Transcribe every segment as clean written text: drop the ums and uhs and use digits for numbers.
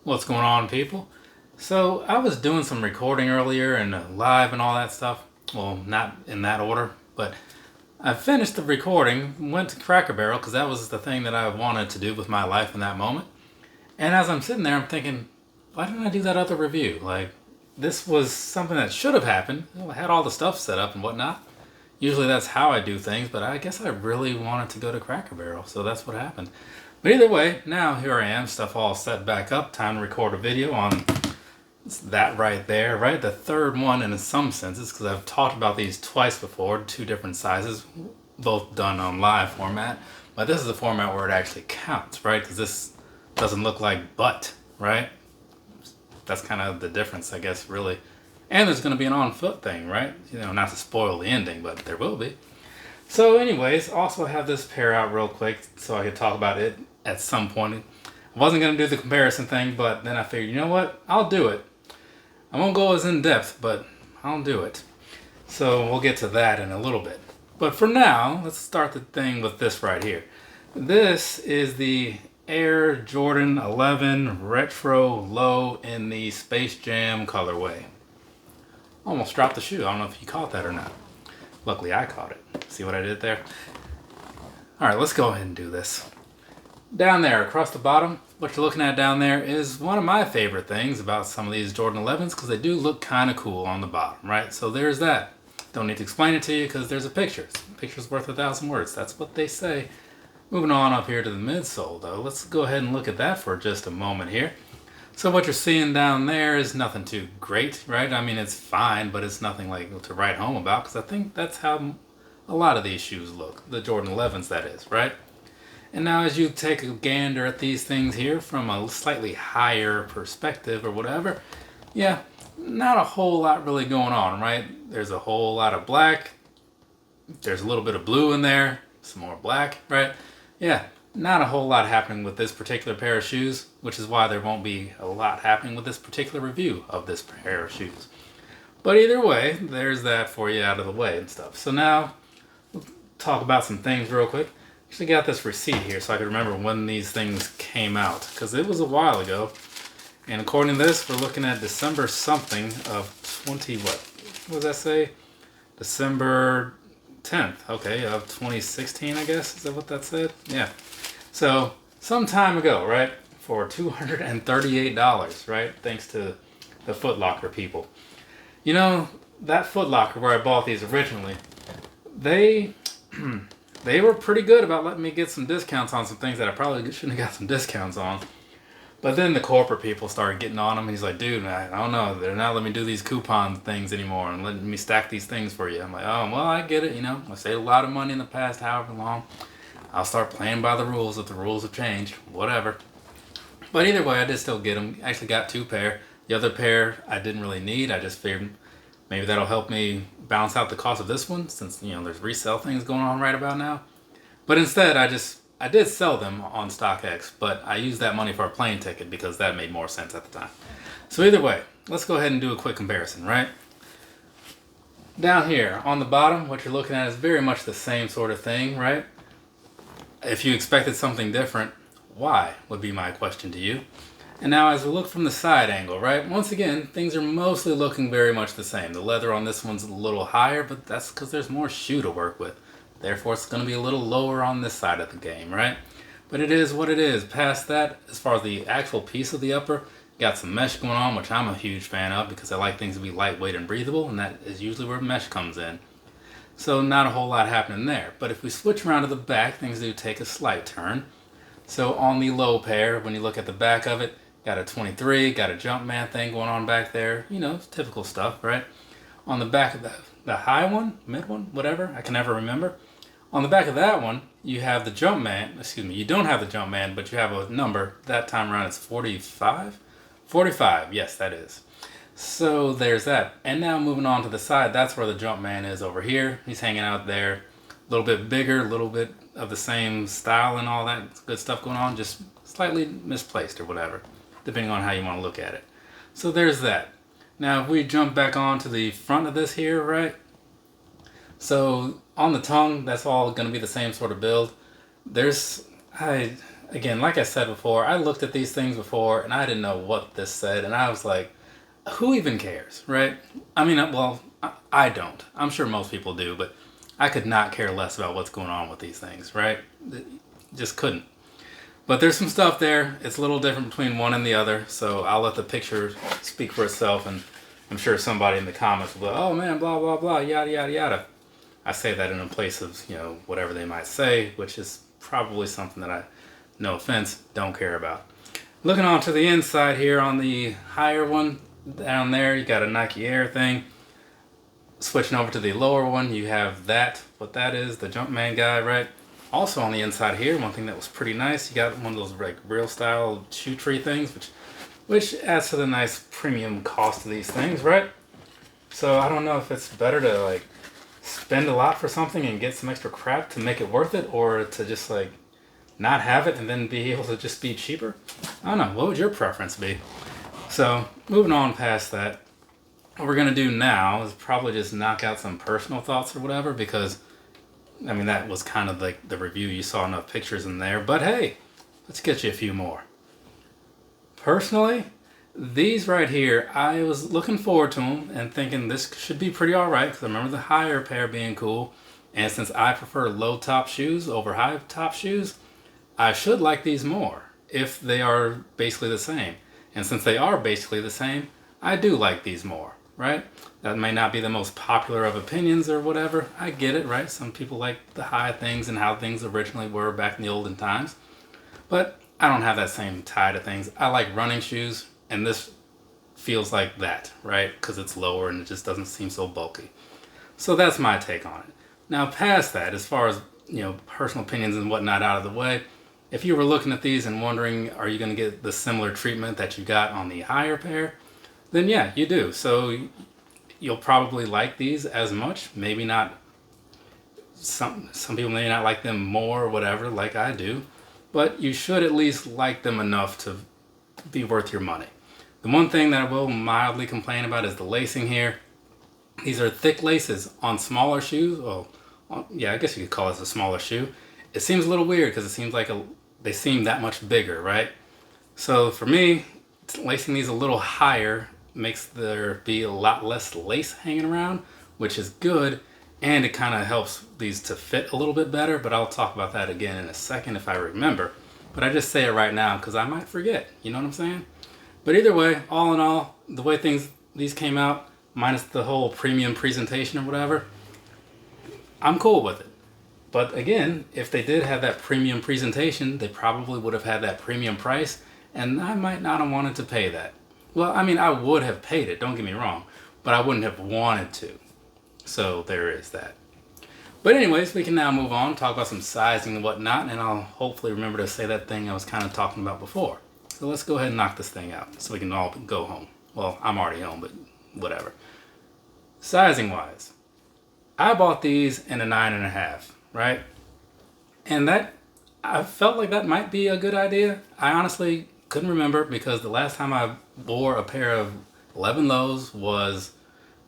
What's going on, people? So I was doing some recording earlier and live and all that stuff. Well, not in that order, but I finished the recording, went to Cracker Barrel because that was the thing that I wanted to do with my life in that moment. And as I'm sitting there, I'm thinking, why didn't I do that other review? Like, this was something that should have happened. I had all the stuff set up and whatnot. Usually that's how I do things, but I guess I really wanted to go to Cracker Barrel, so that's what happened. But either way, now here I am, stuff all set back up, time to record a video on that right there, right? The third one in some senses, because I've talked about these twice before, two different sizes, both done on live format. But this is the format where it actually counts, right? Because this doesn't look like butt, right? That's kind of the difference, I guess, really. And there's going to be an on foot thing, right? You know, not to spoil the ending, but there will be. So anyways, also have this pair out real quick so I could talk about it at some point. I wasn't going to do the comparison thing, but then I figured, you know what? I'll do it. I won't go as in depth, but I'll do it. So we'll get to that in a little bit. But for now, let's start the thing with this right here. This is the Air Jordan 11 Retro Low in the Space Jam colorway. Almost dropped the shoe. I don't know if you caught that or not. Luckily I caught it. See what I did there? Alright, let's go ahead and do this. Down there, across the bottom, what you're looking at down there is one of my favorite things about some of these Jordan 11s because they do look kind of cool on the bottom, right? So there's that. Don't need to explain it to you because there's a picture. A picture's worth 1,000 words. That's what they say. Moving on up here to the midsole though, let's go ahead and look at that for just a moment here. So what you're seeing down there is nothing too great, right? I mean, it's fine, but it's nothing like to write home about because I think that's how a lot of these shoes look. The Jordan 11s, that is, right? And now as you take a gander at these things here from a slightly higher perspective or whatever, yeah, not a whole lot really going on, right? There's a whole lot of black. There's a little bit of blue in there, some more black, right? Yeah, not a whole lot happening with this particular pair of shoes, which is why there won't be a lot happening with this particular review of this pair of shoes. But either way, there's that for you out of the way and stuff. So now, we'll talk about some things real quick. Actually got this receipt here so I could remember when these things came out because it was a while ago. And according to this, we're looking at December something of 20 what does that say? December 10th, okay, of 2016, I guess. Is that what that said? Yeah. So some time ago, right? For $238, right? Thanks to the Foot Locker people. You know, that Foot Locker where I bought these originally, they were pretty good about letting me get some discounts on some things that I probably shouldn't have got some discounts on. But then the corporate people started getting on him. He's like, dude, I don't know. They're not letting me do these coupon things anymore and letting me stack these things for you. I'm like, oh, well, I get it. You know, I saved a lot of money in the past, however long. I'll start playing by the rules if the rules have changed. Whatever. But either way, I did still get them. I actually got two pair. The other pair I didn't really need. I just figured maybe that'll help me balance out the cost of this one since, you know, there's resale things going on right about now. But instead, I did sell them on StockX, but I used that money for a plane ticket because that made more sense at the time. So either way, let's go ahead and do a quick comparison, right? Down here on the bottom, what you're looking at is very much the same sort of thing, right? If you expected something different, why would be my question to you. And now as we look from the side angle, right? Once again, things are mostly looking very much the same. The leather on this one's a little higher, but that's because there's more shoe to work with. Therefore, it's going to be a little lower on this side of the game, right? But it is what it is. Past that, as far as the actual piece of the upper, got some mesh going on, which I'm a huge fan of because I like things to be lightweight and breathable, and that is usually where mesh comes in. So not a whole lot happening there. But if we switch around to the back, things do take a slight turn. So on the low pair, when you look at the back of it, got a 23, got a Jumpman thing going on back there. You know, typical stuff, right? On the back of the high one, mid one, whatever, I can never remember. On the back of that one, you have the Jumpman, excuse me, you don't have the Jumpman, but you have a number. That time around it's 45? 45, yes, that is. So there's that. And now moving on to the side, that's where the Jumpman is over here. He's hanging out there. A little bit bigger, a little bit of the same style and all that good stuff going on, just slightly misplaced or whatever, depending on how you want to look at it. So there's that. Now if we jump back on to the front of this here, right? So on the tongue, that's all going to be the same sort of build. There's, I again, like I said before, I looked at these things before and I didn't know what this said, and I was like, who even cares, right? I mean, well, I don't. I'm sure most people do, but I could not care less about what's going on with these things, right? Just couldn't. But there's some stuff there. It's a little different between one and the other, so I'll let the picture speak for itself, and I'm sure somebody in the comments will be, oh man, blah, blah, blah, yada, yada, yada. I say that in a place of, whatever they might say, which is probably something that I, no offense, don't care about. Looking on to the inside here on the higher one, down there, you got a Nike Air thing. Switching over to the lower one, you have that, what that is, the Jumpman guy, right? Also on the inside here, one thing that was pretty nice, you got one of those like real style shoe tree things, which adds to the nice premium cost of these things, right? So I don't know if it's better to like spend a lot for something and get some extra crap to make it worth it, or to just like not have it and then be able to just be cheaper. I don't know, what would your preference be? So moving on past that, what we're gonna do now is probably just knock out some personal thoughts or whatever, because I mean that was kind of like the review, you saw enough pictures in there, but hey, let's get you a few more. Personally, these right here, I was looking forward to them and thinking this should be pretty alright, because I remember the higher pair being cool, and since I prefer low top shoes over high top shoes, I should like these more if they are basically the same. And since they are basically the same, I do like these more, right? That may not be the most popular of opinions or whatever. I get it, right? Some people like the high things and how things originally were back in the olden times. But I don't have that same tie to things. I like running shoes, and this feels like that, right? Because it's lower and it just doesn't seem so bulky. So that's my take on it. Now past that, as far as, personal opinions and whatnot out of the way, if you were looking at these and wondering, are you going to get the similar treatment that you got on the higher pair? Then yeah, you do. So you'll probably like these as much. Maybe not. Some people may not like them more or whatever, like I do. But you should at least like them enough to be worth your money. The one thing that I will mildly complain about is the lacing here. These are thick laces on smaller shoes. Well, yeah, I guess you could call this a smaller shoe. It seems a little weird because it seems like they seem that much bigger, right? So for me, lacing these a little higher makes there be a lot less lace hanging around, which is good, and it kind of helps these to fit a little bit better, but I'll talk about that again in a second if I remember. But I just say it right now because I might forget, you know what I'm saying? But either way, all in all, the way these came out, minus the whole premium presentation or whatever, I'm cool with it. But again, if they did have that premium presentation, they probably would have had that premium price, and I might not have wanted to pay that. Well, I mean, I would have paid it, don't get me wrong, but I wouldn't have wanted to. So there is that. But anyways, we can now move on, talk about some sizing and whatnot, and I'll hopefully remember to say that thing I was kind of talking about before. So let's go ahead and knock this thing out so we can all go home. Well, I'm already home, but whatever. Sizing wise, I bought these in a 9.5, right? And I felt like that might be a good idea. I honestly couldn't remember because the last time I wore a pair of 11 lows was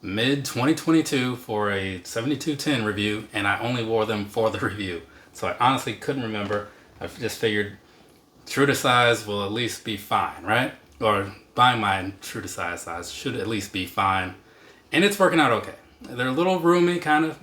mid 2022 for a 7210 review, and I only wore them for the review. So I honestly couldn't remember. I just figured true to size will at least be fine, right? Or buying my true to size should at least be fine. And it's working out okay. They're a little roomy kind of,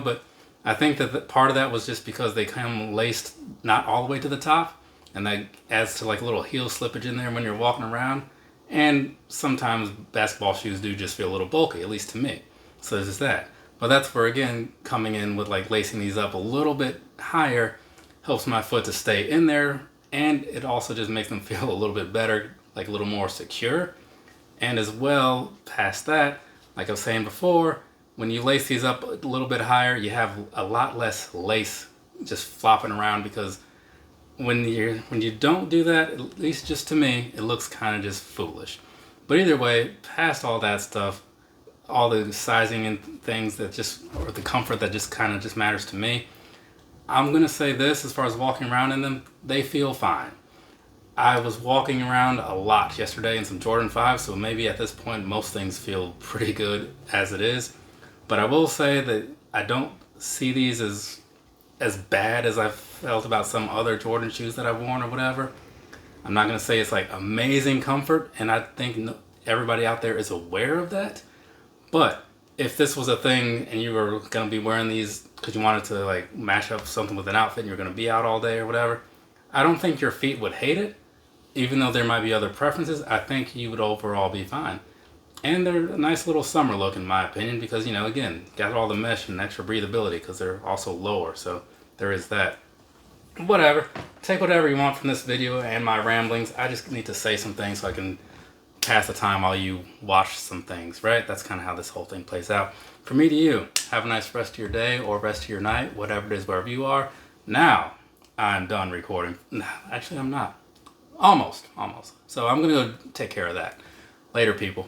but I think that part of that was just because they come laced not all the way to the top, and that adds to like a little heel slippage in there when you're walking around. And sometimes basketball shoes do just feel a little bulky, at least to me. So there's just that. But that's where, again, coming in with like lacing these up a little bit higher helps my foot to stay in there, and it also just makes them feel a little bit better, like a little more secure. And as well, past that, like I was saying before, when you lace these up a little bit higher, you have a lot less lace just flopping around, because when you don't do that, at least just to me, it looks kind of just foolish. But either way, past all that stuff, all the sizing and things that just, or the comfort that just kind of just matters to me, I'm going to say this, as far as walking around in them, they feel fine. I was walking around a lot yesterday in some Jordan 5, so maybe at this point most things feel pretty good as it is. But I will say that I don't see these as as bad as I've felt about some other Jordan shoes that I've worn or whatever. I'm not going to say it's like amazing comfort, and I think everybody out there is aware of that. But if this was a thing and you were going to be wearing these because you wanted to like mash up something with an outfit and you're going to be out all day or whatever, I don't think your feet would hate it. Even though there might be other preferences, I think you would overall be fine. And they're a nice little summer look in my opinion because, you know, again, got all the mesh and extra breathability because they're also lower. So there is that. Whatever. Take whatever you want from this video and my ramblings. I just need to say some things so I can pass the time while you watch some things, right? That's kind of how this whole thing plays out. From me to you, have a nice rest of your day or rest of your night, whatever it is, wherever you are. Now, I'm done recording. Actually, I'm not. Almost. So I'm going to go take care of that. Later, people.